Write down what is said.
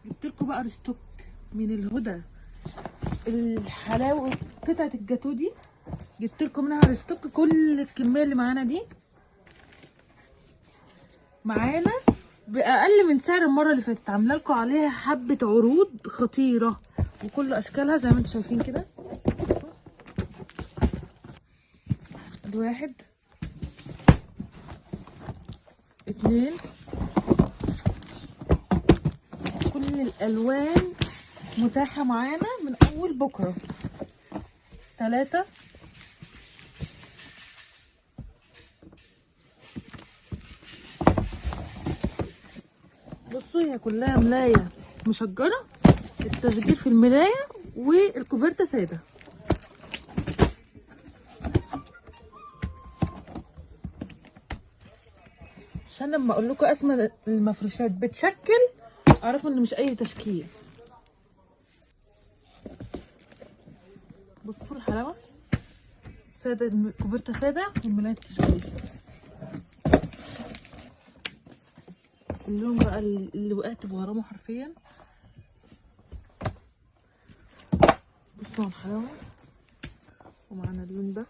جبت لكم بقى رستوك من الهدى. الحلاوه قطعه الجاتو دي جبت لكم منها رستوك. كل الكميه اللي معانا دي معانا باقل من سعر المره اللي فاتت. عامله لكم عليها حبه عروض خطيره وكل اشكالها زي ما انتم شايفين كده. ادي 1 2 كل الالوان متاحه معانا من اول بكره. 3 بصوا هي كلها ملايه مشجره، التشجير في الملايه والكوفرته ساده. عشان لما اقول لكم اسماء المفروشات بتشكل اعرفوا ان مش اي تشكيل. بصوا الحلاوه ساده، الكوفرته ساده والملايه تشكيل. اللون بقى اللي وقعت بغرامه حرفيا. بصوا على الحلاوه. ومعانا اللون ده